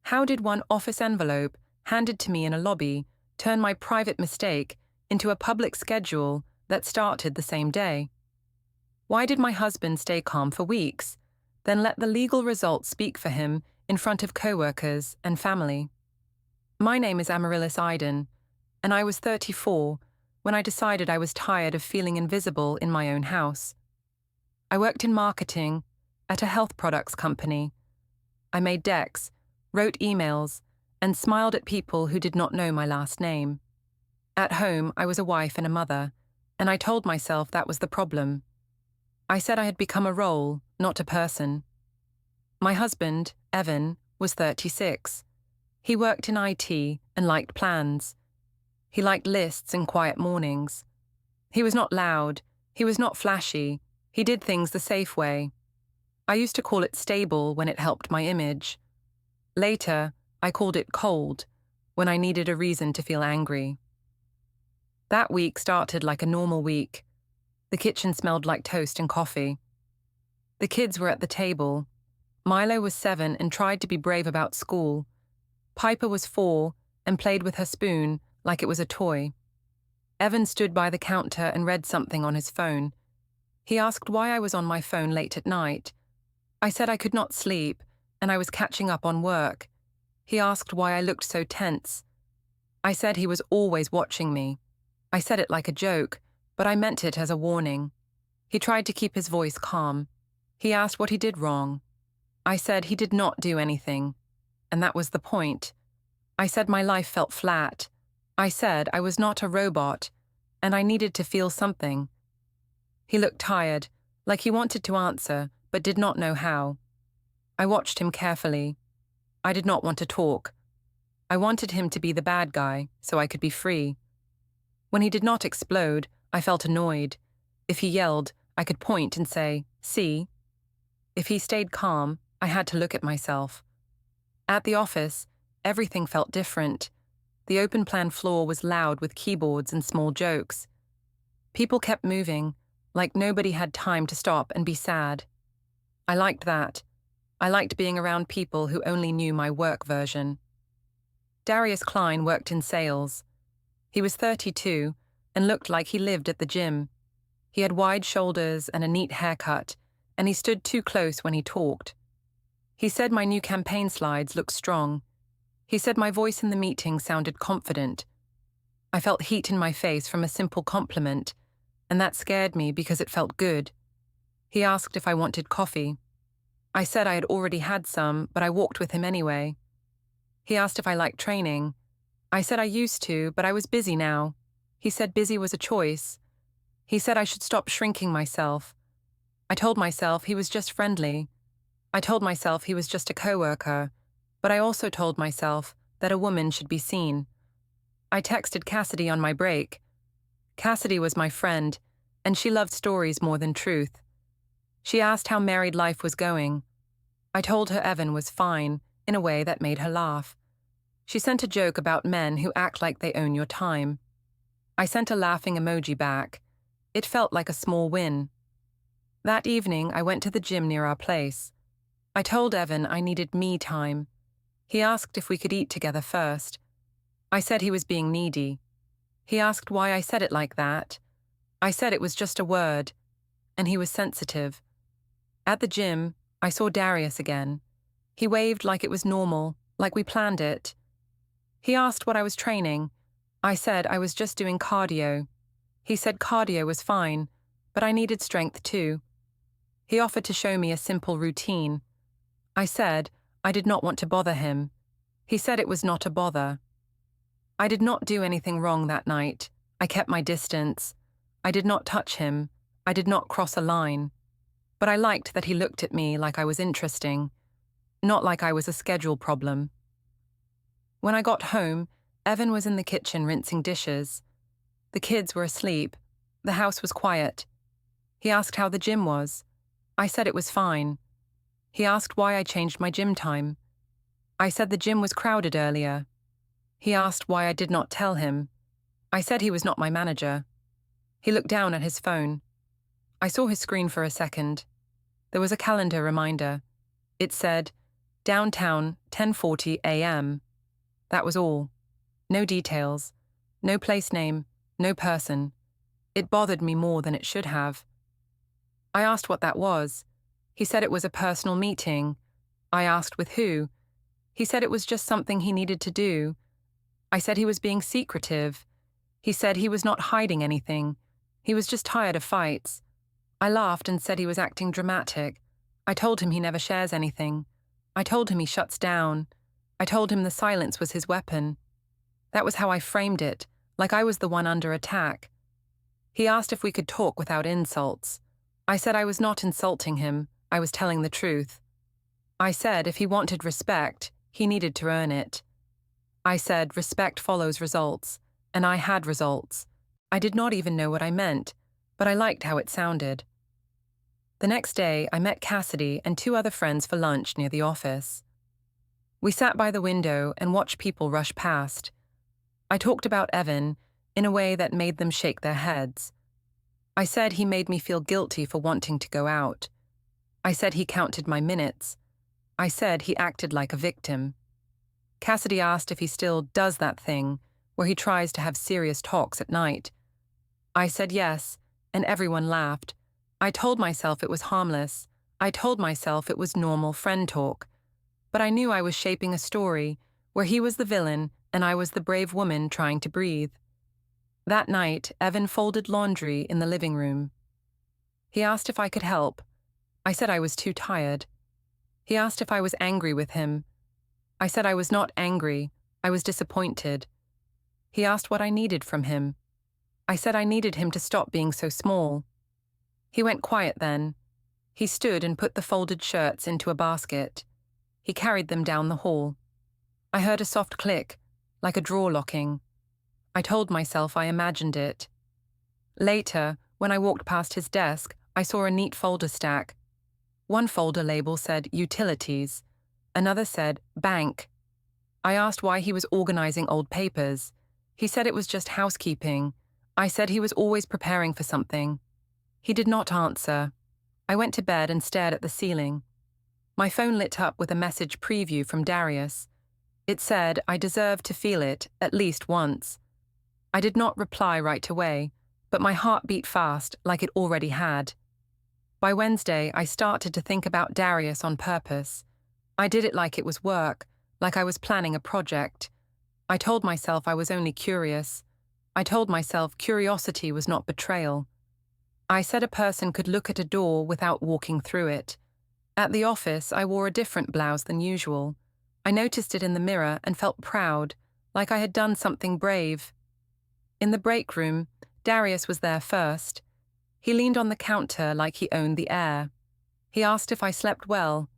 How did one office envelope, handed to me in a lobby, turn my private mistake into a public schedule that started the same day? Why did my husband stay calm for weeks, then let the legal results speak for him in front of coworkers and family? My name is Amaryllis Iden, and I was 34 when I decided I was tired of feeling invisible in my own house. I worked in marketing at a health products company. I made decks, wrote emails, and smiled at people who did not know my last name. At home, I was a wife and a mother, and I told myself that was the problem. I said I had become a role, not a person. My husband, Evan, was 36. He worked in IT and liked plans. He liked lists and quiet mornings. He was not loud, he was not flashy, he did things the safe way. I used to call it stable when it helped my image. Later, I called it cold when I needed a reason to feel angry. That week started like a normal week. The kitchen smelled like toast and coffee. The kids were at the table. Milo was 7 and tried to be brave about school. Piper was 4 and played with her spoon like it was a toy. Evan stood by the counter and read something on his phone. He asked why I was on my phone late at night. I said I could not sleep and I was catching up on work. He asked why I looked so tense. I said he was always watching me. I said it like a joke, but I meant it as a warning. He tried to keep his voice calm. He asked what he did wrong. I said he did not do anything, and that was the point. I said my life felt flat. I said I was not a robot, and I needed to feel something. He looked tired, like he wanted to answer, but did not know how. I watched him carefully. I did not want to talk. I wanted him to be the bad guy, so I could be free. When he did not explode, I felt annoyed. If he yelled, I could point and say, "See?" If he stayed calm, I had to look at myself. At the office, everything felt different. The open-plan floor was loud with keyboards and small jokes. People kept moving, like nobody had time to stop and be sad. I liked that. I liked being around people who only knew my work version. Darius Klein worked in sales. He was 32 and looked like he lived at the gym. He had wide shoulders and a neat haircut, and he stood too close when he talked. He said my new campaign slides looked strong. He said my voice in the meeting sounded confident. I felt heat in my face from a simple compliment, and that scared me because it felt good. He asked if I wanted coffee. I said I had already had some, but I walked with him anyway. He asked if I liked training. I said I used to, but I was busy now. He said busy was a choice. He said I should stop shrinking myself. I told myself he was just friendly. I told myself he was just a coworker, but I also told myself that a woman should be seen. I texted Cassidy on my break. Cassidy was my friend, and she loved stories more than truth. She asked how married life was going. I told her Evan was fine, in a way that made her laugh. She sent a joke about men who act like they own your time. I sent a laughing emoji back. It felt like a small win. That evening, I went to the gym near our place. I told Evan I needed me time. He asked if we could eat together first. I said he was being needy. He asked why I said it like that. I said it was just a word, and he was sensitive. At the gym, I saw Darius again. He waved like it was normal, like we planned it. He asked what I was training. I said I was just doing cardio. He said cardio was fine, but I needed strength too. He offered to show me a simple routine. I said I did not want to bother him. He said it was not a bother. I did not do anything wrong that night. I kept my distance. I did not touch him. I did not cross a line. But I liked that he looked at me like I was interesting, not like I was a schedule problem. When I got home, Evan was in the kitchen rinsing dishes. The kids were asleep. The house was quiet. He asked how the gym was. I said it was fine. He asked why I changed my gym time. I said the gym was crowded earlier. He asked why I did not tell him. I said he was not my manager. He looked down at his phone. I saw his screen for a second. There was a calendar reminder. It said, Downtown, 10:40 a.m. That was all. No details. No place name. No person. It bothered me more than it should have. I asked what that was. He said it was a personal meeting. I asked with who. He said it was just something he needed to do. I said he was being secretive. He said he was not hiding anything. He was just tired of fights. I laughed and said he was acting dramatic. I told him he never shares anything. I told him he shuts down. I told him the silence was his weapon. That was how I framed it, like I was the one under attack. He asked if we could talk without insults. I said I was not insulting him. I was telling the truth. I said if he wanted respect, he needed to earn it. I said respect follows results, and I had results. I did not even know what I meant, but I liked how it sounded. The next day, I met Cassidy and 2 other friends for lunch near the office. We sat by the window and watched people rush past. I talked about Evan in a way that made them shake their heads. I said he made me feel guilty for wanting to go out. I said he counted my minutes. I said he acted like a victim. Cassidy asked if he still does that thing, where he tries to have serious talks at night. I said yes, and everyone laughed. I told myself it was harmless. I told myself it was normal friend talk. But I knew I was shaping a story where he was the villain and I was the brave woman trying to breathe. That night, Evan folded laundry in the living room. He asked if I could help. I said I was too tired. He asked if I was angry with him. I said I was not angry. I was disappointed. He asked what I needed from him. I said I needed him to stop being so small. He went quiet then. He stood and put the folded shirts into a basket. He carried them down the hall. I heard a soft click, like a drawer locking. I told myself I imagined it. Later, when I walked past his desk, I saw a neat folder stack. One folder label said Utilities. Another said Bank. I asked why he was organizing old papers. He said it was just housekeeping. I said he was always preparing for something. He did not answer. I went to bed and stared at the ceiling. My phone lit up with a message preview from Darius. It said I deserved to feel it at least once. I did not reply right away, but my heart beat fast like it already had. By Wednesday, I started to think about Darius on purpose. I did it like it was work, like I was planning a project. I told myself I was only curious. I told myself curiosity was not betrayal. I said a person could look at a door without walking through it. At the office, I wore a different blouse than usual. I noticed it in the mirror and felt proud, like I had done something brave. In the break room, Darius was there first. He leaned on the counter like he owned the air. He asked if I slept well.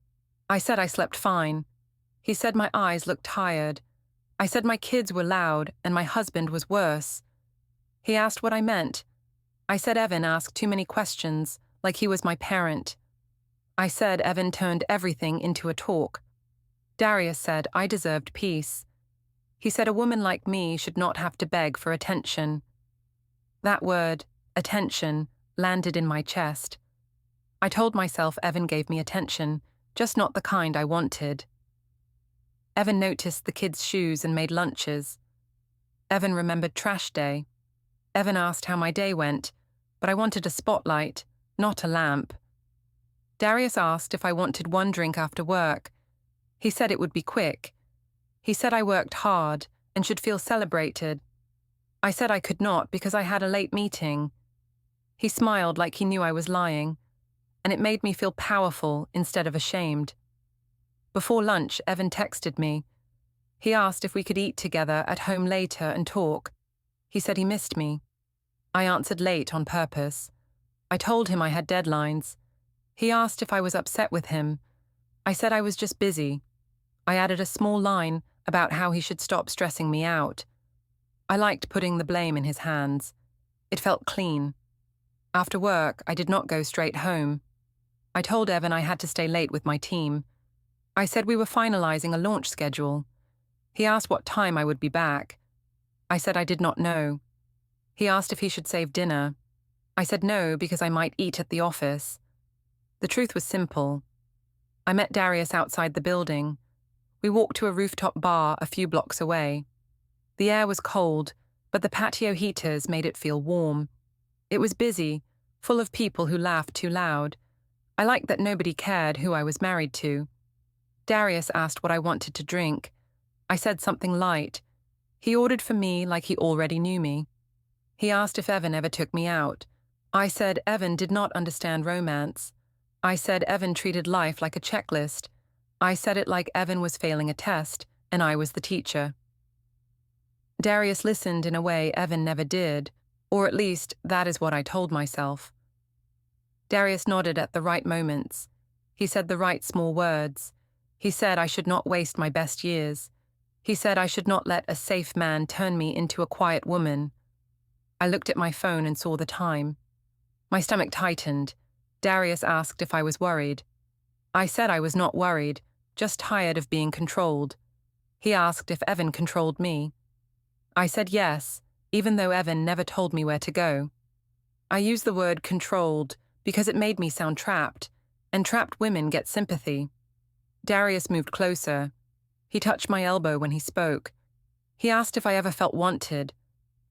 I said I slept fine. He said my eyes looked tired. I said my kids were loud and my husband was worse. He asked what I meant. I said Evan asked too many questions, like he was my parent. I said Evan turned everything into a talk. Darius said I deserved peace. He said a woman like me should not have to beg for attention. That word, attention, landed in my chest. I told myself Evan gave me attention, just not the kind I wanted. Evan noticed the kids' shoes and made lunches. Evan remembered trash day. Evan asked how my day went, but I wanted a spotlight, not a lamp. Darius asked if I wanted one drink after work. He said it would be quick. He said I worked hard and should feel celebrated. I said I could not because I had a late meeting. He smiled like he knew I was lying, and it made me feel powerful instead of ashamed. Before lunch, Evan texted me. He asked if we could eat together at home later and talk. He said he missed me. I answered late on purpose. I told him I had deadlines. He asked if I was upset with him. I said I was just busy. I added a small line about how he should stop stressing me out. I liked putting the blame in his hands. It felt clean. After work, I did not go straight home. I told Evan I had to stay late with my team. I said we were finalizing a launch schedule. He asked what time I would be back. I said I did not know. He asked if he should save dinner. I said no because I might eat at the office. The truth was simple. I met Darius outside the building. We walked to a rooftop bar a few blocks away. The air was cold, but the patio heaters made it feel warm. It was busy, full of people who laughed too loud. I liked that nobody cared who I was married to. Darius asked what I wanted to drink. I said something light. He ordered for me like he already knew me. He asked if Evan ever took me out. I said Evan did not understand romance. I said Evan treated life like a checklist. I said it like Evan was failing a test, and I was the teacher. Darius listened in a way Evan never did, or at least that is what I told myself. Darius nodded at the right moments. He said the right small words. He said I should not waste my best years. He said I should not let a safe man turn me into a quiet woman. I looked at my phone and saw the time. My stomach tightened. Darius asked if I was worried. I said I was not worried, just tired of being controlled. He asked if Evan controlled me. I said yes, even though Evan never told me where to go. I used the word controlled because it made me sound trapped, and trapped women get sympathy. Darius moved closer. He touched my elbow when he spoke. He asked if I ever felt wanted.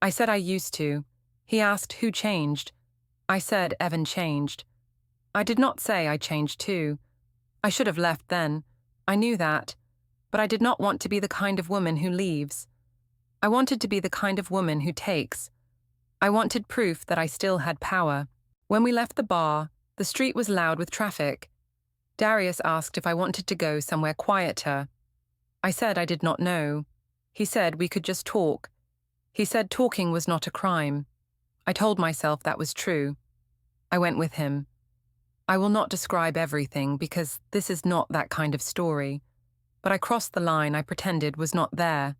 I said I used to. He asked who changed. I said Evan changed. I did not say I changed too. I should have left then. I knew that. But I did not want to be the kind of woman who leaves. I wanted to be the kind of woman who takes. I wanted proof that I still had power. When we left the bar, the street was loud with traffic. Darius asked if I wanted to go somewhere quieter. I said I did not know. He said we could just talk. He said talking was not a crime. I told myself that was true. I went with him. I will not describe everything because this is not that kind of story. But I crossed the line I pretended was not there.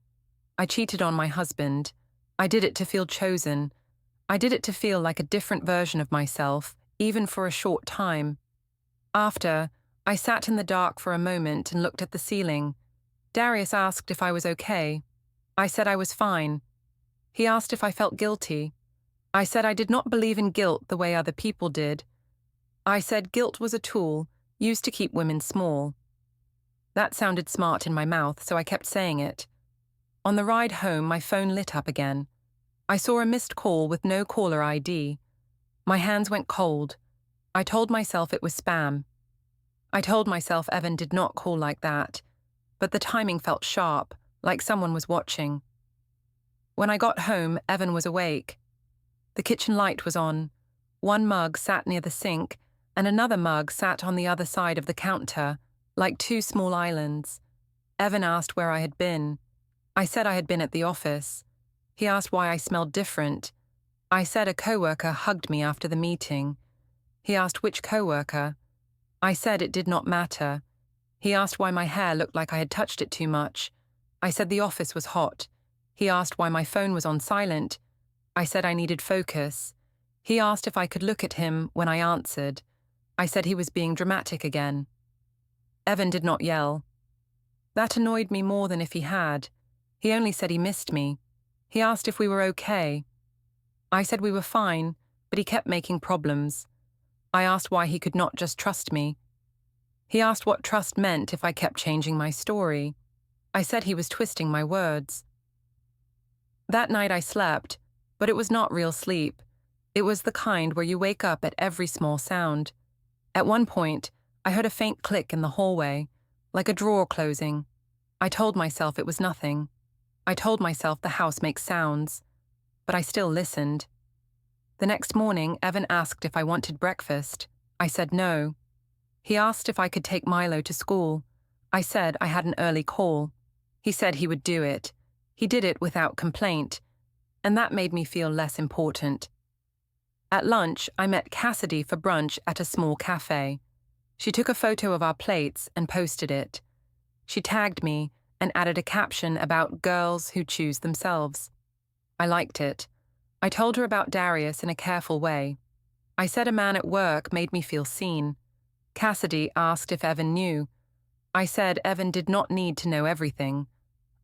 I cheated on my husband. I did it to feel chosen. I did it to feel like a different version of myself, even for a short time. After, I sat in the dark for a moment and looked at the ceiling. Darius asked if I was okay. I said I was fine. He asked if I felt guilty. I said I did not believe in guilt the way other people did. I said guilt was a tool used to keep women small. That sounded smart in my mouth, so I kept saying it. On the ride home, my phone lit up again. I saw a missed call with no caller ID. My hands went cold. I told myself it was spam. I told myself Evan did not call like that, but the timing felt sharp, like someone was watching. When I got home, Evan was awake. The kitchen light was on. One mug sat near the sink, and another mug sat on the other side of the counter, like two small islands. Evan asked where I had been. I said I had been at the office. He asked why I smelled different. I said a coworker hugged me after the meeting. He asked which coworker. I said it did not matter. He asked why my hair looked like I had touched it too much. I said the office was hot. He asked why my phone was on silent. I said I needed focus. He asked if I could look at him when I answered. I said he was being dramatic again. Evan did not yell. That annoyed me more than if he had. He only said he missed me. He asked if we were okay. I said we were fine, but he kept making problems. I asked why he could not just trust me. He asked what trust meant if I kept changing my story. I said he was twisting my words. That night I slept, but it was not real sleep. It was the kind where you wake up at every small sound. At one point, I heard a faint click in the hallway, like a drawer closing. I told myself it was nothing. I told myself the house makes sounds, but I still listened. The next morning, Evan asked if I wanted breakfast. I said no. He asked if I could take Milo to school. I said I had an early call. He said he would do it. He did it without complaint, and that made me feel less important. At lunch, I met Cassidy for brunch at a small cafe. She took a photo of our plates and posted it. She tagged me and added a caption about girls who choose themselves. I liked it. I told her about Darius in a careful way. I said a man at work made me feel seen. Cassidy asked if Evan knew. I said Evan did not need to know everything.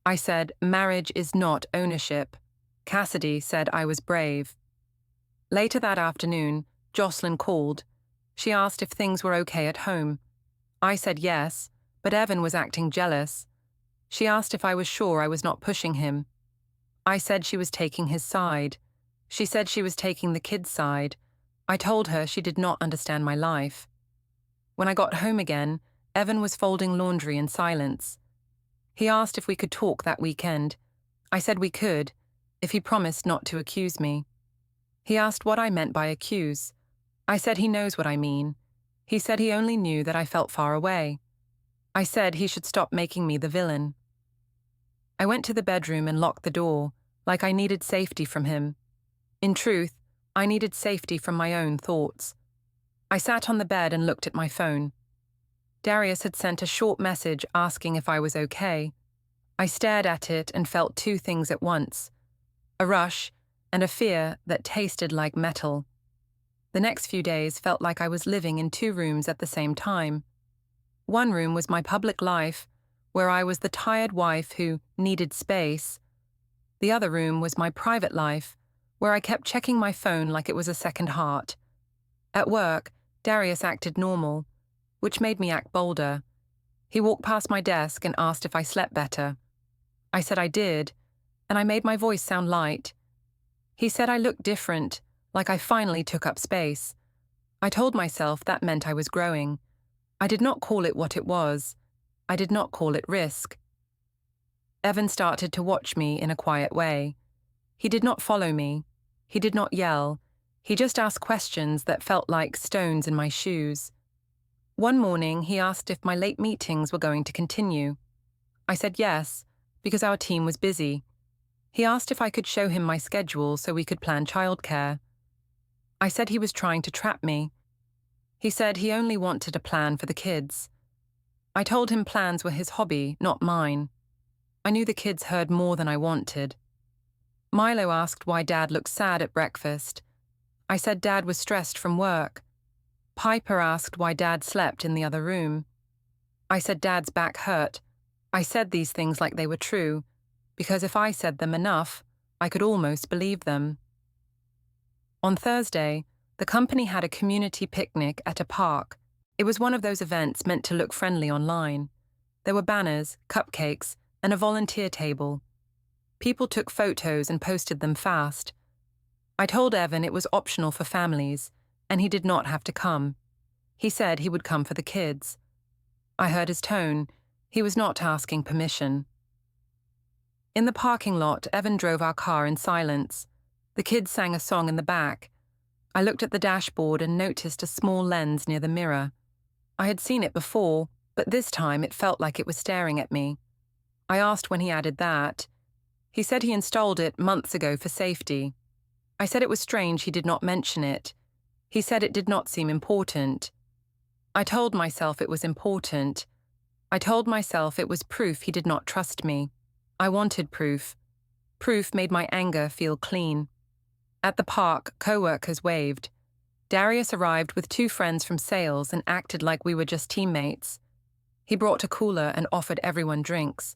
I said marriage is not ownership. Cassidy said I was brave. Later that afternoon, Jocelyn called. She asked if things were okay at home. I said yes, but Evan was acting jealous. She asked if I was sure I was not pushing him. I said she was taking his side. She said she was taking the kid's side. I told her she did not understand my life. When I got home again, Evan was folding laundry in silence. He asked if we could talk that weekend. I said we could, if he promised not to accuse me. He asked what I meant by accuse. I said he knows what I mean. He said he only knew that I felt far away. I said he should stop making me the villain. I went to the bedroom and locked the door, like I needed safety from him. In truth, I needed safety from my own thoughts. I sat on the bed and looked at my phone. Darius had sent a short message asking if I was okay. I stared at it and felt two things at once: a rush and a fear that tasted like metal. The next few days felt like I was living in two rooms at the same time. One room was my public life, where I was the tired wife who needed space. The other room was my private life, where I kept checking my phone like it was a second heart. At work, Darius acted normal, which made me act bolder. He walked past my desk and asked if I slept better. I said I did, and I made my voice sound light. He said I looked different, like I finally took up space. I told myself that meant I was growing. I did not call it what it was. I did not call it risk. Evan started to watch me in a quiet way. He did not follow me. He did not yell. He just asked questions that felt like stones in my shoes. One morning, he asked if my late meetings were going to continue. I said yes, because our team was busy. He asked if I could show him my schedule so we could plan childcare. I said he was trying to trap me. He said he only wanted a plan for the kids. I told him plans were his hobby, not mine. I knew the kids heard more than I wanted. Milo asked why Dad looked sad at breakfast. I said Dad was stressed from work. Piper asked why Dad slept in the other room. I said Dad's back hurt. I said these things like they were true, because if I said them enough, I could almost believe them. On Thursday, the company had a community picnic at a park. It was one of those events meant to look friendly online. There were banners, cupcakes, and a volunteer table. People took photos and posted them fast. I told Evan it was optional for families, and he did not have to come. He said he would come for the kids. I heard his tone. He was not asking permission. In the parking lot, Evan drove our car in silence. The kids sang a song in the back. I looked at the dashboard and noticed a small lens near the mirror. I had seen it before, but this time it felt like it was staring at me. I asked when he added that. He said he installed it months ago for safety. I said it was strange he did not mention it. He said it did not seem important. I told myself it was important. I told myself it was proof he did not trust me. I wanted proof. Proof made my anger feel clean. At the park, coworkers waved. Darius arrived with two friends from sales and acted like we were just teammates. He brought a cooler and offered everyone drinks.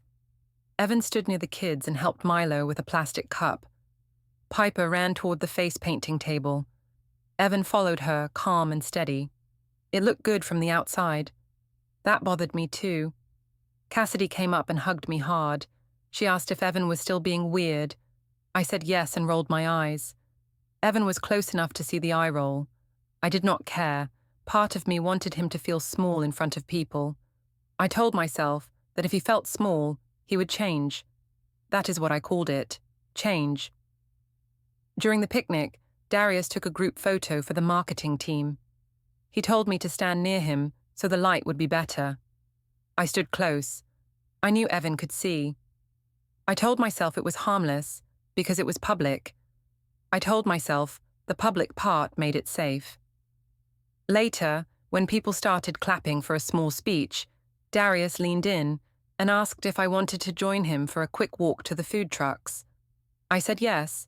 Evan stood near the kids and helped Milo with a plastic cup. Piper ran toward the face painting table. Evan followed her, calm and steady. It looked good from the outside. That bothered me too. Cassidy came up and hugged me hard. She asked if Evan was still being weird. I said yes and rolled my eyes. Evan was close enough to see the eye roll. I did not care. Part of me wanted him to feel small in front of people. I told myself that if he felt small, he would change. That is what I called it, change. During the picnic, Darius took a group photo for the marketing team. He told me to stand near him so the light would be better. I stood close. I knew Evan could see. I told myself it was harmless because it was public. I told myself the public part made it safe. Later, when people started clapping for a small speech, Darius leaned in and asked if I wanted to join him for a quick walk to the food trucks. I said yes.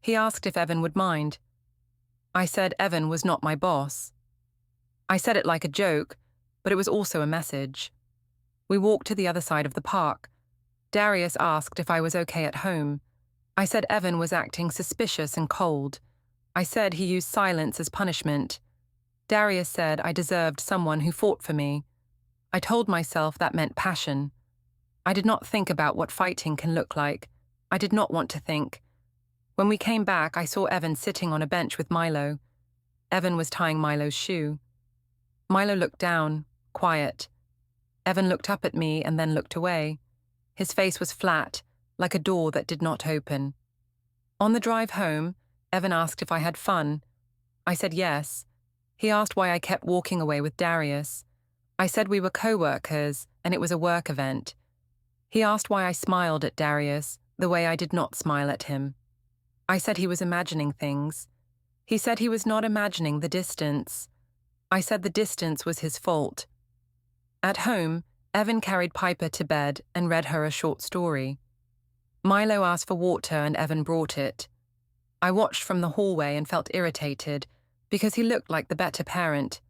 He asked if Evan would mind. I said Evan was not my boss. I said it like a joke, but it was also a message. We walked to the other side of the park. Darius asked if I was okay at home. I said Evan was acting suspicious and cold. I said he used silence as punishment. Darius said I deserved someone who fought for me. I told myself that meant passion. I did not think about what fighting can look like. I did not want to think. When we came back, I saw Evan sitting on a bench with Milo. Evan was tying Milo's shoe. Milo looked down, quiet. Evan looked up at me and then looked away. His face was flat, like a door that did not open. On the drive home, Evan asked if I had fun. I said yes. He asked why I kept walking away with Darius. I said we were coworkers and it was a work event. He asked why I smiled at Darius the way I did not smile at him. I said he was imagining things. He said he was not imagining the distance. I said the distance was his fault. At home, Evan carried Piper to bed and read her a short story. Milo asked for water and Evan brought it. I watched from the hallway and felt irritated because he looked like the better parent.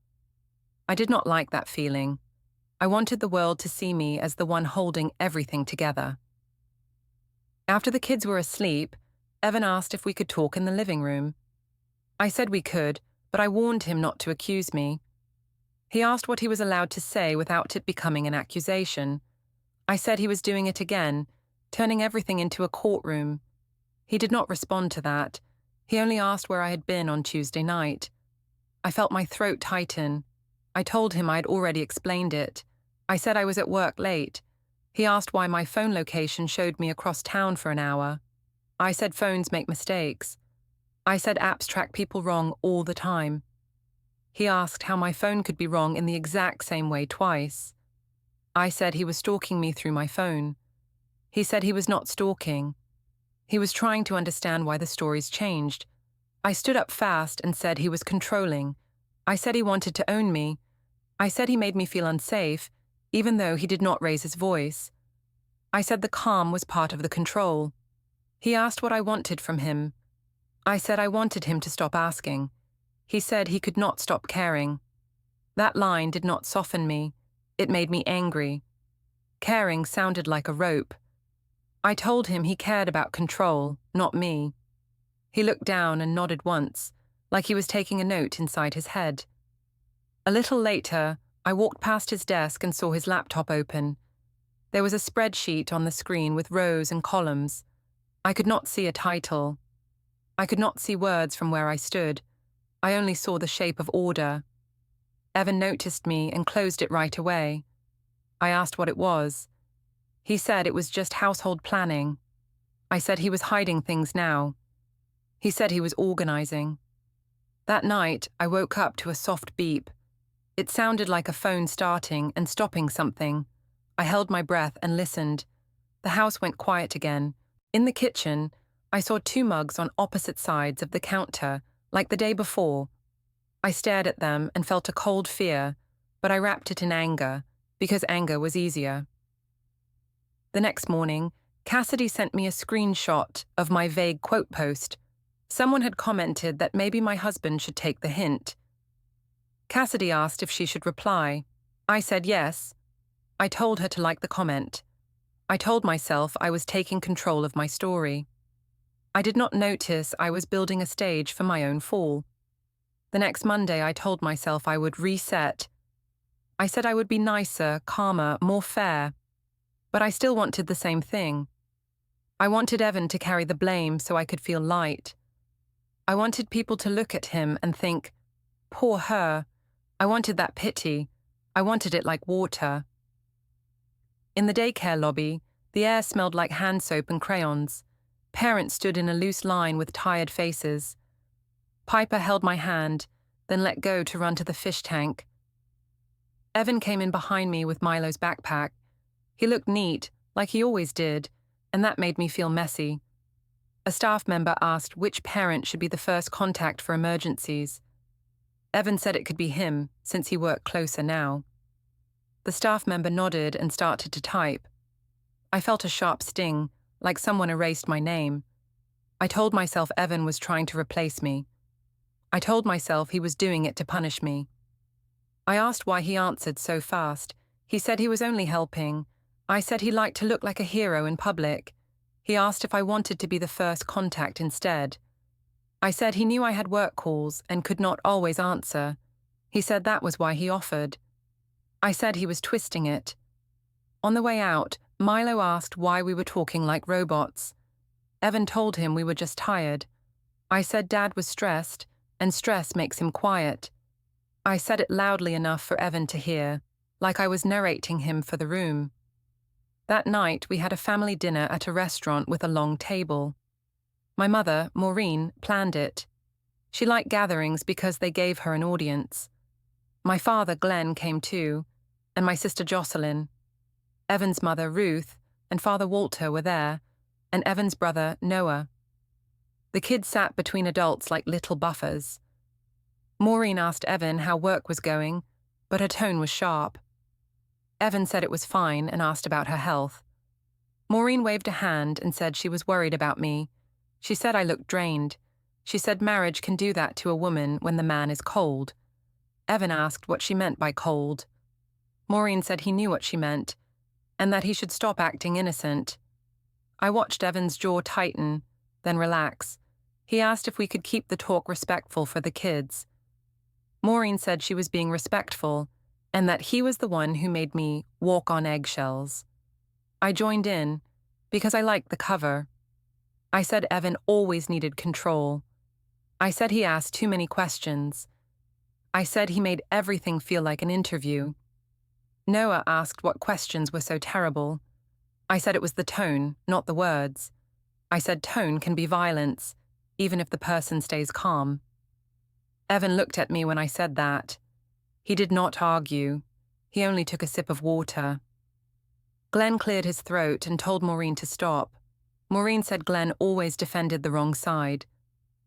I did not like that feeling. I wanted the world to see me as the one holding everything together. After the kids were asleep, Evan asked if we could talk in the living room. I said we could, but I warned him not to accuse me. He asked what he was allowed to say without it becoming an accusation. I said he was doing it again, turning everything into a courtroom. He did not respond to that. He only asked where I had been on Tuesday night. I felt my throat tighten. I told him I had already explained it. I said I was at work late. He asked why my phone location showed me across town for an hour. I said phones make mistakes. I said apps track people wrong all the time. He asked how my phone could be wrong in the exact same way twice. I said he was stalking me through my phone. He said he was not stalking. He was trying to understand why the stories changed. I stood up fast and said he was controlling. I said he wanted to own me. I said he made me feel unsafe, even though he did not raise his voice. I said the calm was part of the control. He asked what I wanted from him. I said I wanted him to stop asking. He said he could not stop caring. That line did not soften me. It made me angry. Caring sounded like a rope. I told him he cared about control, not me. He looked down and nodded once, like he was taking a note inside his head. A little later, I walked past his desk and saw his laptop open. There was a spreadsheet on the screen with rows and columns. I could not see a title. I could not see words from where I stood. I only saw the shape of order. Evan noticed me and closed it right away. I asked what it was. He said it was just household planning. I said he was hiding things now. He said he was organizing. That night, I woke up to a soft beep. It sounded like a phone starting and stopping something. I held my breath and listened. The house went quiet again. In the kitchen, I saw 2 mugs on opposite sides of the counter, like the day before. I stared at them and felt a cold fear, but I wrapped it in anger, because anger was easier. The next morning, Cassidy sent me a screenshot of my vague quote post. Someone had commented that maybe my husband should take the hint. Cassidy asked if she should reply. I said yes. I told her to like the comment. I told myself I was taking control of my story. I did not notice I was building a stage for my own fall. The next Monday, I told myself I would reset. I said I would be nicer, calmer, more fair. But I still wanted the same thing. I wanted Evan to carry the blame so I could feel light. I wanted people to look at him and think, poor her. I wanted that pity. I wanted it like water. In the daycare lobby, the air smelled like hand soap and crayons. Parents stood in a loose line with tired faces. Piper held my hand, then let go to run to the fish tank. Evan came in behind me with Milo's backpack. He looked neat, like he always did, and that made me feel messy. A staff member asked which parent should be the first contact for emergencies. Evan said it could be him, since he worked closer now. The staff member nodded and started to type. I felt a sharp sting, like someone erased my name. I told myself Evan was trying to replace me. I told myself he was doing it to punish me. I asked why he answered so fast. He said he was only helping. I said he liked to look like a hero in public. He asked if I wanted to be the first contact instead. I said he knew I had work calls and could not always answer. He said that was why he offered. I said he was twisting it. On the way out, Milo asked why we were talking like robots. Evan told him we were just tired. I said Dad was stressed, and stress makes him quiet. I said it loudly enough for Evan to hear, like I was narrating him for the room. That night, we had a family dinner at a restaurant with a long table. My mother, Maureen, planned it. She liked gatherings because they gave her an audience. My father, Glenn, came too, and my sister Jocelyn. Evan's mother, Ruth, and Father Walter were there, and Evan's brother, Noah. The kids sat between adults like little buffers. Maureen asked Evan how work was going, but her tone was sharp. Evan said it was fine and asked about her health. Maureen waved a hand and said she was worried about me. She said I looked drained. She said marriage can do that to a woman when the man is cold. Evan asked what she meant by cold. Maureen said he knew what she meant, and that he should stop acting innocent. I watched Evan's jaw tighten, then relax. He asked if we could keep the talk respectful for the kids. Maureen said she was being respectful, and that he was the one who made me walk on eggshells. I joined in, because I liked the cover. I said Evan always needed control. I said he asked too many questions. I said he made everything feel like an interview. Noah asked what questions were so terrible. I said it was the tone, not the words. I said tone can be violence, even if the person stays calm. Evan looked at me when I said that. He did not argue. He only took a sip of water. Glenn cleared his throat and told Maureen to stop. Maureen said Glenn always defended the wrong side.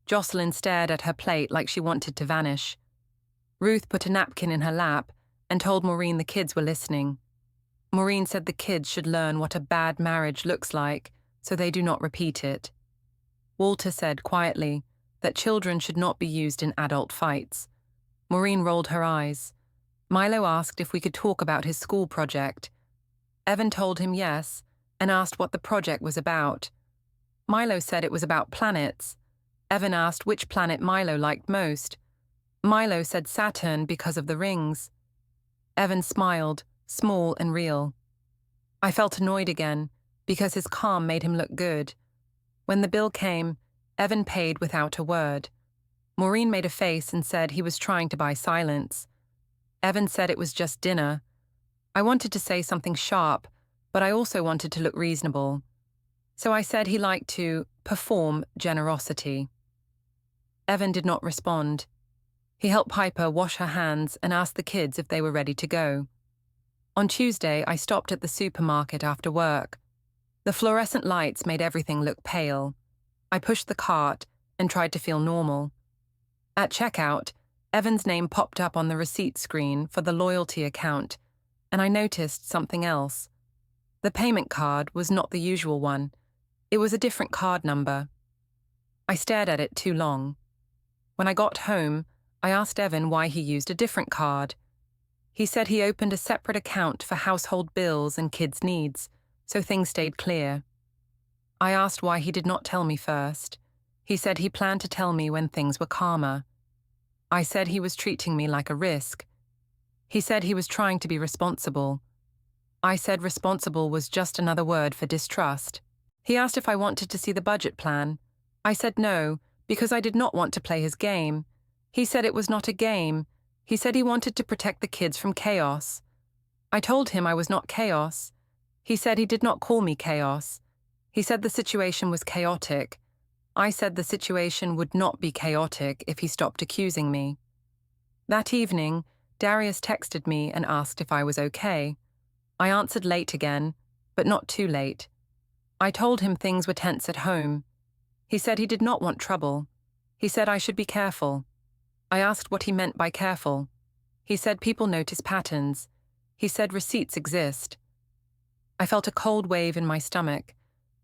Jocelyn stared at her plate like she wanted to vanish. Ruth put a napkin in her lap and told Maureen the kids were listening. Maureen said the kids should learn what a bad marriage looks like so they do not repeat it. Walter said quietly that children should not be used in adult fights. Maureen rolled her eyes. Milo asked if we could talk about his school project. Evan told him yes and asked what the project was about. Milo said it was about planets. Evan asked which planet Milo liked most. Milo said Saturn because of the rings. Evan smiled, small and real. I felt annoyed again, because his calm made him look good. When the bill came, Evan paid without a word. Maureen made a face and said he was trying to buy silence. Evan said it was just dinner. I wanted to say something sharp, but I also wanted to look reasonable. So I said he liked to perform generosity. Evan did not respond. He helped Piper wash her hands and asked the kids if they were ready to go. On Tuesday, I stopped at the supermarket after work. The fluorescent lights made everything look pale. I pushed the cart and tried to feel normal. At checkout, Evan's name popped up on the receipt screen for the loyalty account, and I noticed something else. The payment card was not the usual one. It was a different card number. I stared at it too long. When I got home, I asked Evan why he used a different card. He said he opened a separate account for household bills and kids' needs, so things stayed clear. I asked why he did not tell me first. He said he planned to tell me when things were calmer. I said he was treating me like a risk. He said he was trying to be responsible. I said responsible was just another word for distrust. He asked if I wanted to see the budget plan. I said no, because I did not want to play his game. He said it was not a game. He said he wanted to protect the kids from chaos. I told him I was not chaos. He said he did not call me chaos. He said the situation was chaotic. I said the situation would not be chaotic if he stopped accusing me. That evening, Darius texted me and asked if I was okay. I answered late again, but not too late. I told him things were tense at home. He said he did not want trouble. He said I should be careful. I asked what he meant by careful. He said people notice patterns. He said receipts exist. I felt a cold wave in my stomach,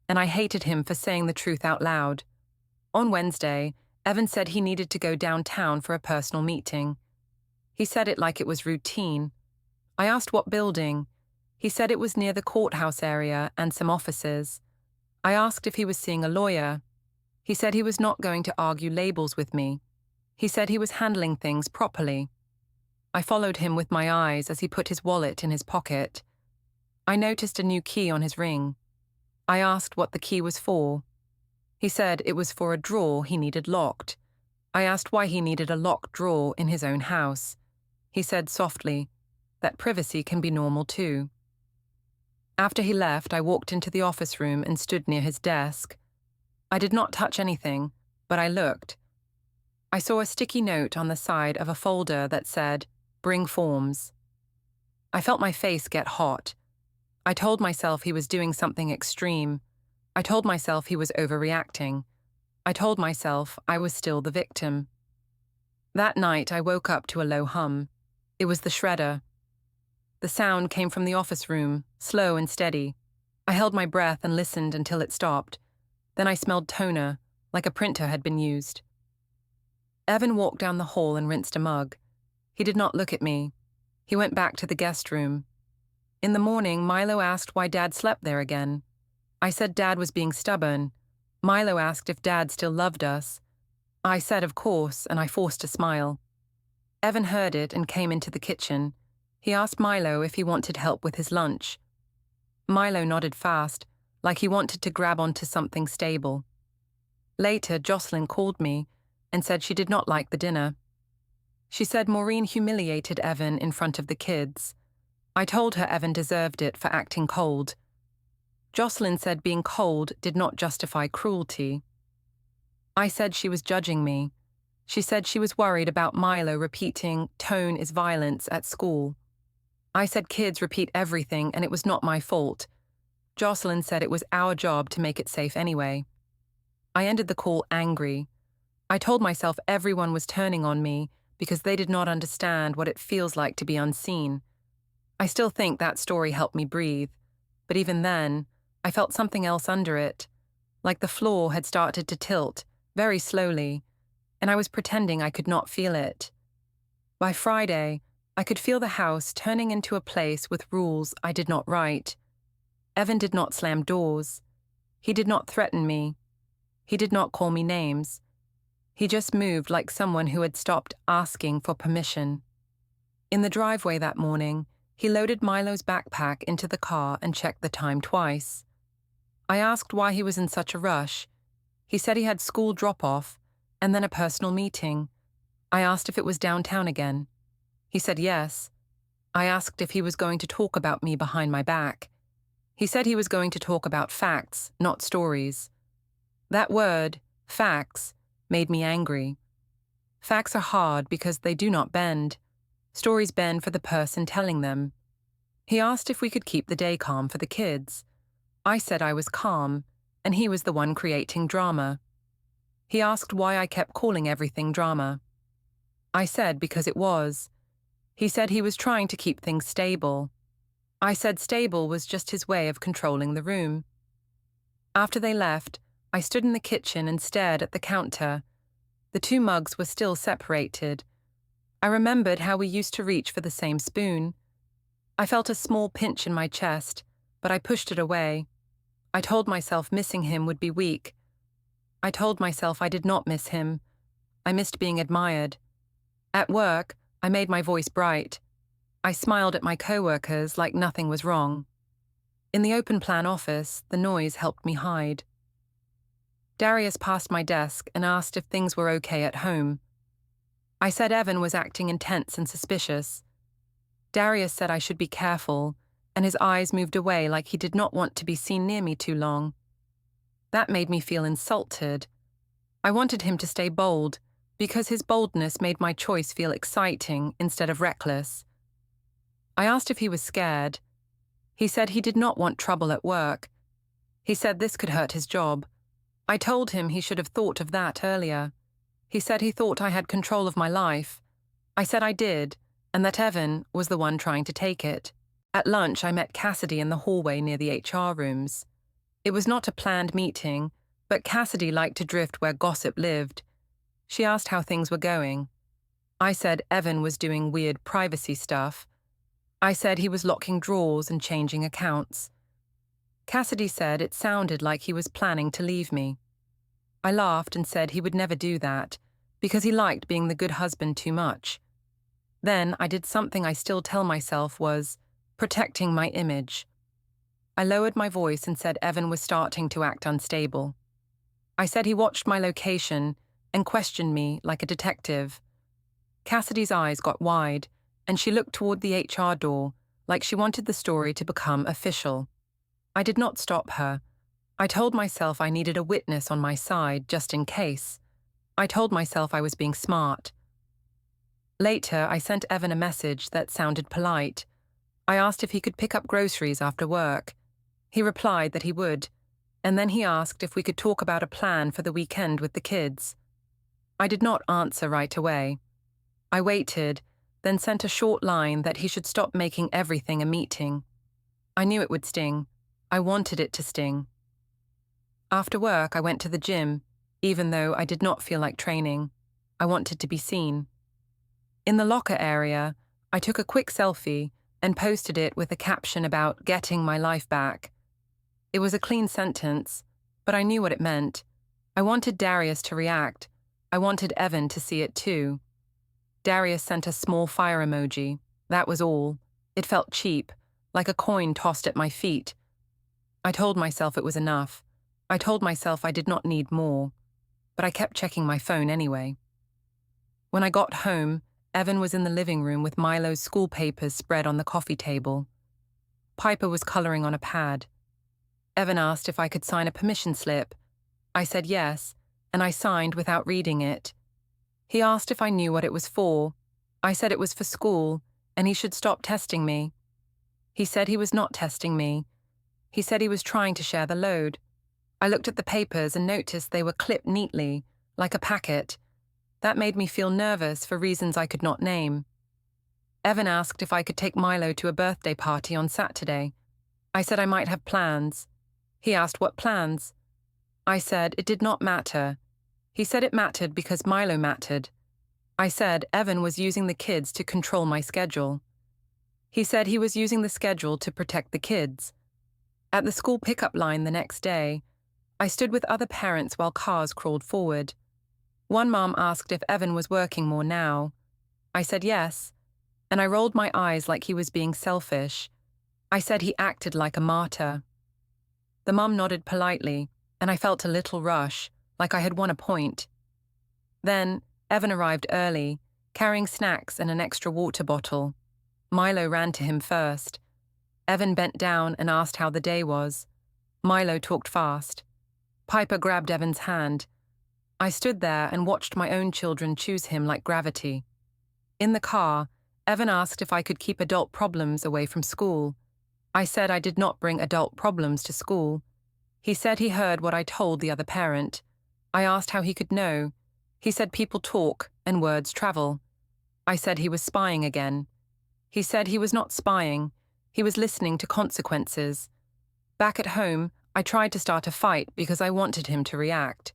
and I hated him for saying the truth out loud. On Wednesday, Evan said he needed to go downtown for a personal meeting. He said it like it was routine. I asked what building. He said it was near the courthouse area and some offices. I asked if he was seeing a lawyer. He said he was not going to argue labels with me. He said he was handling things properly. I followed him with my eyes as he put his wallet in his pocket. I noticed a new key on his ring. I asked what the key was for. He said it was for a drawer he needed locked. I asked why he needed a locked drawer in his own house. He said softly that privacy can be normal too. After he left, I walked into the office room and stood near his desk. I did not touch anything, but I looked. I saw a sticky note on the side of a folder that said, "Bring forms." I felt my face get hot. I told myself he was doing something extreme. I told myself he was overreacting. I told myself I was still the victim. That night, I woke up to a low hum. It was the shredder. The sound came from the office room, slow and steady. I held my breath and listened until it stopped. Then I smelled toner, like a printer had been used. Evan walked down the hall and rinsed a mug. He did not look at me. He went back to the guest room. In the morning, Milo asked why Dad slept there again. I said Dad was being stubborn. Milo asked if Dad still loved us. I said of course, and I forced a smile. Evan heard it and came into the kitchen. He asked Milo if he wanted help with his lunch. Milo nodded fast, like he wanted to grab onto something stable. Later, Jocelyn called me and said she did not like the dinner. She said Maureen humiliated Evan in front of the kids. I told her Evan deserved it for acting cold. Jocelyn said being cold did not justify cruelty. I said she was judging me. She said she was worried about Milo repeating "tone is violence" at school. I said kids repeat everything and it was not my fault. Jocelyn said it was our job to make it safe anyway. I ended the call angry. I told myself everyone was turning on me because they did not understand what it feels like to be unseen. I still think that story helped me breathe, but even then, I felt something else under it, like the floor had started to tilt, very slowly, and I was pretending I could not feel it. By Friday, I could feel the house turning into a place with rules I did not write. Evan did not slam doors. He did not threaten me. He did not call me names. He just moved like someone who had stopped asking for permission. In the driveway that morning, he loaded Milo's backpack into the car and checked the time twice. I asked why he was in such a rush. He said he had school drop-off and then a personal meeting. I asked if it was downtown again. He said yes. I asked if he was going to talk about me behind my back. He said he was going to talk about facts, not stories. That word, facts, made me angry. Facts are hard because they do not bend. Stories bend for the person telling them. He asked if we could keep the day calm for the kids. I said I was calm, and he was the one creating drama. He asked why I kept calling everything drama. I said because it was. He said he was trying to keep things stable. I said stable was just his way of controlling the room. After they left, I stood in the kitchen and stared at the counter. The two mugs were still separated. I remembered how we used to reach for the same spoon. I felt a small pinch in my chest, but I pushed it away. I told myself missing him would be weak. I told myself I did not miss him. I missed being admired. At work, I made my voice bright. I smiled at my coworkers like nothing was wrong. In the open-plan office, the noise helped me hide. Darius passed my desk and asked if things were okay at home. I said Evan was acting intense and suspicious. Darius said I should be careful, and his eyes moved away like he did not want to be seen near me too long. That made me feel insulted. I wanted him to stay bold, because his boldness made my choice feel exciting instead of reckless. I asked if he was scared. He said he did not want trouble at work. He said this could hurt his job. I told him he should have thought of that earlier. He said he thought I had control of my life. I said I did, and that Evan was the one trying to take it. At lunch, I met Cassidy in the hallway near the HR rooms. It was not a planned meeting, but Cassidy liked to drift where gossip lived. She asked how things were going. I said Evan was doing weird privacy stuff. I said he was locking drawers and changing accounts. Cassidy said it sounded like he was planning to leave me. I laughed and said he would never do that, because he liked being the good husband too much. Then I did something I still tell myself was protecting my image. I lowered my voice and said Evan was starting to act unstable. I said he watched my location and questioned me like a detective. Cassidy's eyes got wide, and she looked toward the HR door like she wanted the story to become official. I did not stop her. I told myself I needed a witness on my side just in case. I told myself I was being smart. Later, I sent Evan a message that sounded polite. I asked if he could pick up groceries after work. He replied that he would, and then he asked if we could talk about a plan for the weekend with the kids. I did not answer right away. I waited, then sent a short line that he should stop making everything a meeting. I knew it would sting. I wanted it to sting. After work, I went to the gym, even though I did not feel like training. I wanted to be seen. In the locker area, I took a quick selfie and posted it with a caption about getting my life back. It was a clean sentence, but I knew what it meant. I wanted Darius to react. I wanted Evan to see it too. Darius sent a small fire emoji. That was all. It felt cheap, like a coin tossed at my feet. I told myself it was enough. I told myself I did not need more, but I kept checking my phone anyway. When I got home, Evan was in the living room with Milo's school papers spread on the coffee table. Piper was coloring on a pad. Evan asked if I could sign a permission slip. I said yes, and I signed without reading it. He asked if I knew what it was for. I said it was for school, and he should stop testing me. He said he was not testing me. He said he was trying to share the load. I looked at the papers and noticed they were clipped neatly, like a packet. That made me feel nervous for reasons I could not name. Evan asked if I could take Milo to a birthday party on Saturday. I said I might have plans. He asked what plans. I said it did not matter. He said it mattered because Milo mattered. I said Evan was using the kids to control my schedule. He said he was using the schedule to protect the kids. At the school pickup line the next day, I stood with other parents while cars crawled forward. One mom asked if Evan was working more now. I said yes, and I rolled my eyes like he was being selfish. I said he acted like a martyr. The mom nodded politely, and I felt a little rush, like I had won a point. Then, Evan arrived early, carrying snacks and an extra water bottle. Milo ran to him first. Evan bent down and asked how the day was. Milo talked fast. Piper grabbed Evan's hand. I stood there and watched my own children choose him like gravity. In the car, Evan asked if I could keep adult problems away from school. I said I did not bring adult problems to school. He said he heard what I told the other parent. I asked how he could know. He said people talk and words travel. I said he was spying again. He said he was not spying. He was listening to consequences. Back at home, I tried to start a fight because I wanted him to react.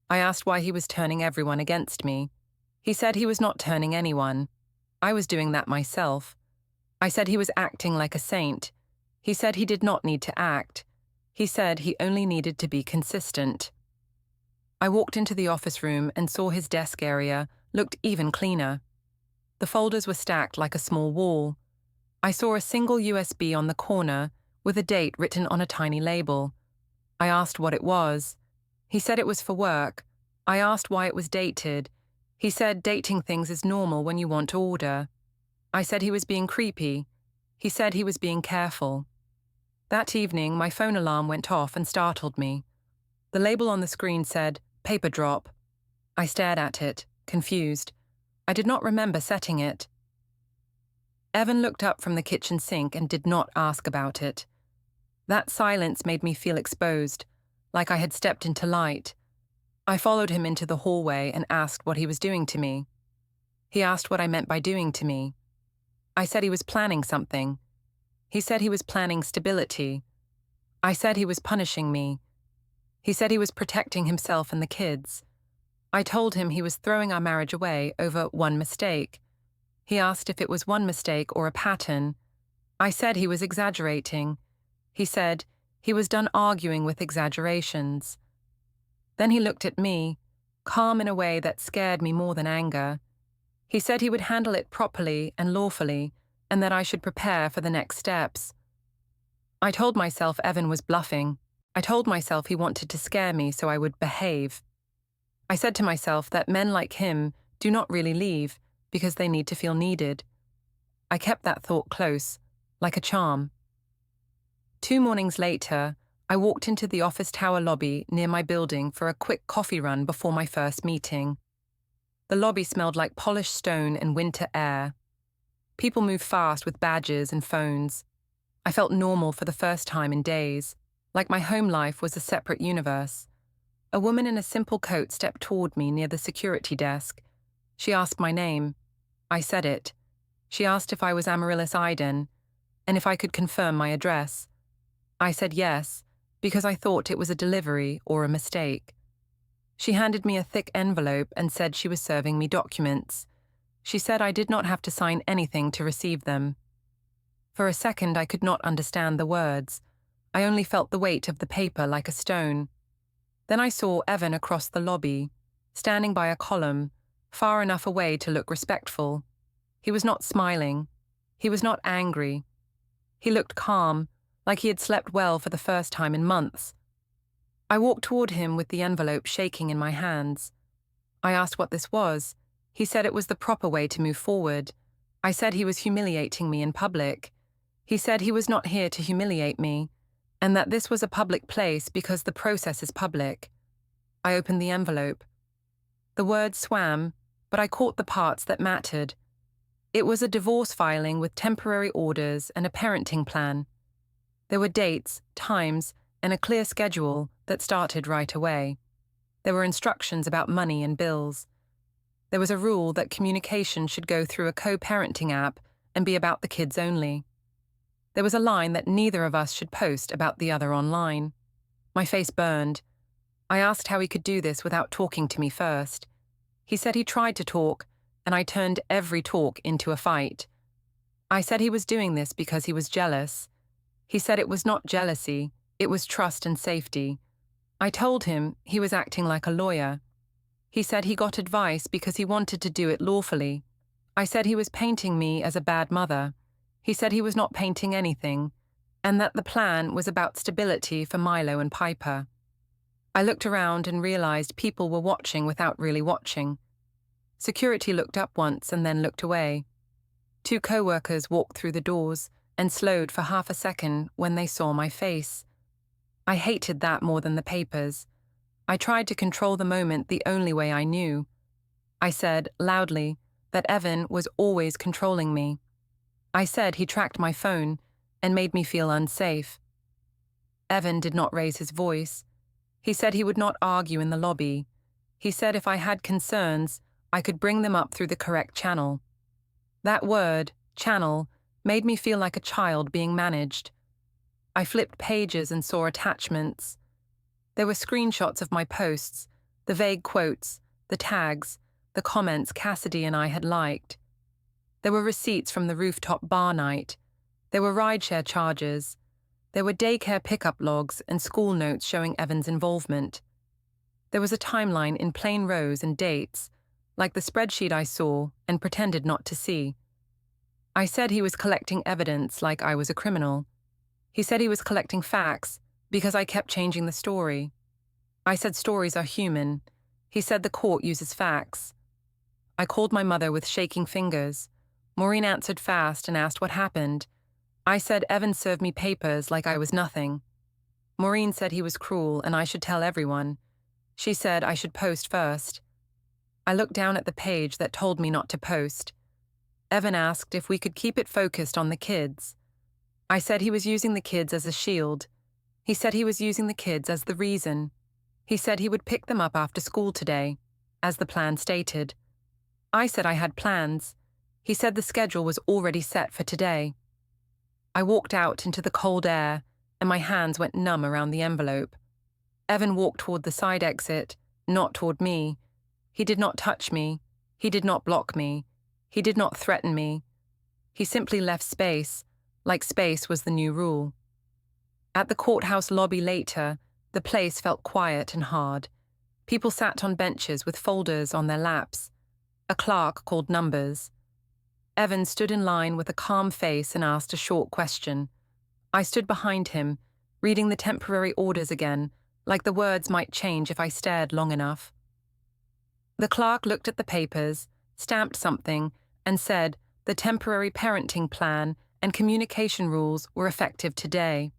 I asked why he was turning everyone against me. He said he was not turning anyone. I was doing that myself. I said he was acting like a saint. He said he did not need to act. He said he only needed to be consistent. I walked into the office room and saw his desk area looked even cleaner. The folders were stacked like a small wall. I saw a single USB on the corner with a date written on a tiny label. I asked what it was. He said it was for work. I asked why it was dated. He said dating things is normal when you want order. I said he was being creepy. He said he was being careful. That evening, my phone alarm went off and startled me. The label on the screen said, "Paper drop." I stared at it, confused. I did not remember setting it. Evan looked up from the kitchen sink and did not ask about it. That silence made me feel exposed, like I had stepped into light. I followed him into the hallway and asked what he was doing to me. He asked what I meant by doing to me. I said he was planning something. He said he was planning stability. I said he was punishing me. He said he was protecting himself and the kids. I told him he was throwing our marriage away over one mistake. He asked if it was one mistake or a pattern. I said he was exaggerating. He said he was done arguing with exaggerations. Then he looked at me, calm in a way that scared me more than anger. He said he would handle it properly and lawfully, and that I should prepare for the next steps. I told myself Evan was bluffing. I told myself he wanted to scare me so I would behave. I said to myself that men like him do not really leave because they need to feel needed. I kept that thought close, like a charm. 2 mornings later, I walked into the office tower lobby near my building for a quick coffee run before my first meeting. The lobby smelled like polished stone and winter air. People moved fast with badges and phones. I felt normal for the first time in days, like my home life was a separate universe. A woman in a simple coat stepped toward me near the security desk. She asked my name. I said it. She asked if I was Amaryllis Iden, and if I could confirm my address. I said yes, because I thought it was a delivery or a mistake. She handed me a thick envelope and said she was serving me documents. She said I did not have to sign anything to receive them. For a second I could not understand the words. I only felt the weight of the paper like a stone. Then I saw Evan across the lobby, standing by a column, far enough away to look respectful. He was not smiling. He was not angry. He looked calm, like he had slept well for the first time in months. I walked toward him with the envelope shaking in my hands. I asked what this was. He said it was the proper way to move forward. I said he was humiliating me in public. He said he was not here to humiliate me, and that this was a public place because the process is public. I opened the envelope. The words swam, but I caught the parts that mattered. It was a divorce filing with temporary orders and a parenting plan. There were dates, times, and a clear schedule that started right away. There were instructions about money and bills. There was a rule that communication should go through a co-parenting app and be about the kids only. There was a line that neither of us should post about the other online. My face burned. I asked how he could do this without talking to me first. He said he tried to talk, and I turned every talk into a fight. I said he was doing this because he was jealous. He said it was not jealousy, it was trust and safety. I told him he was acting like a lawyer. He said he got advice because he wanted to do it lawfully. I said he was painting me as a bad mother. He said he was not painting anything, and that the plan was about stability for Milo and Piper. I looked around and realized people were watching without really watching. Security looked up once and then looked away. 2 coworkers walked through the doors and slowed for half a second when they saw my face. I hated that more than the papers. I tried to control the moment the only way I knew. I said, loudly, that Evan was always controlling me. I said he tracked my phone and made me feel unsafe. Evan did not raise his voice. He said he would not argue in the lobby. He said if I had concerns, I could bring them up through the correct channel. That word, channel, made me feel like a child being managed. I flipped pages and saw attachments. There were screenshots of my posts, the vague quotes, the tags, the comments Cassidy and I had liked. There were receipts from the rooftop bar night. There were rideshare charges. There were daycare pickup logs and school notes showing Evan's involvement. There was a timeline in plain rows and dates, like the spreadsheet I saw and pretended not to see. I said he was collecting evidence like I was a criminal. He said he was collecting facts because I kept changing the story. I said stories are human. He said the court uses facts. I called my mother with shaking fingers. Maureen answered fast and asked what happened. I said Evan served me papers like I was nothing. Maureen said he was cruel and I should tell everyone. She said I should post first. I looked down at the page that told me not to post. Evan asked if we could keep it focused on the kids. I said he was using the kids as a shield. He said he was using the kids as the reason. He said he would pick them up after school today, as the plan stated. I said I had plans. He said the schedule was already set for today. I walked out into the cold air, and my hands went numb around the envelope. Evan walked toward the side exit, not toward me. He did not touch me. He did not block me. He did not threaten me. He simply left space, like space was the new rule. At the courthouse lobby later, the place felt quiet and hard. People sat on benches with folders on their laps. A clerk called numbers. Evan stood in line with a calm face and asked a short question. I stood behind him, reading the temporary orders again, like the words might change if I stared long enough. The clerk looked at the papers, stamped something, and said the temporary parenting plan and communication rules were effective today.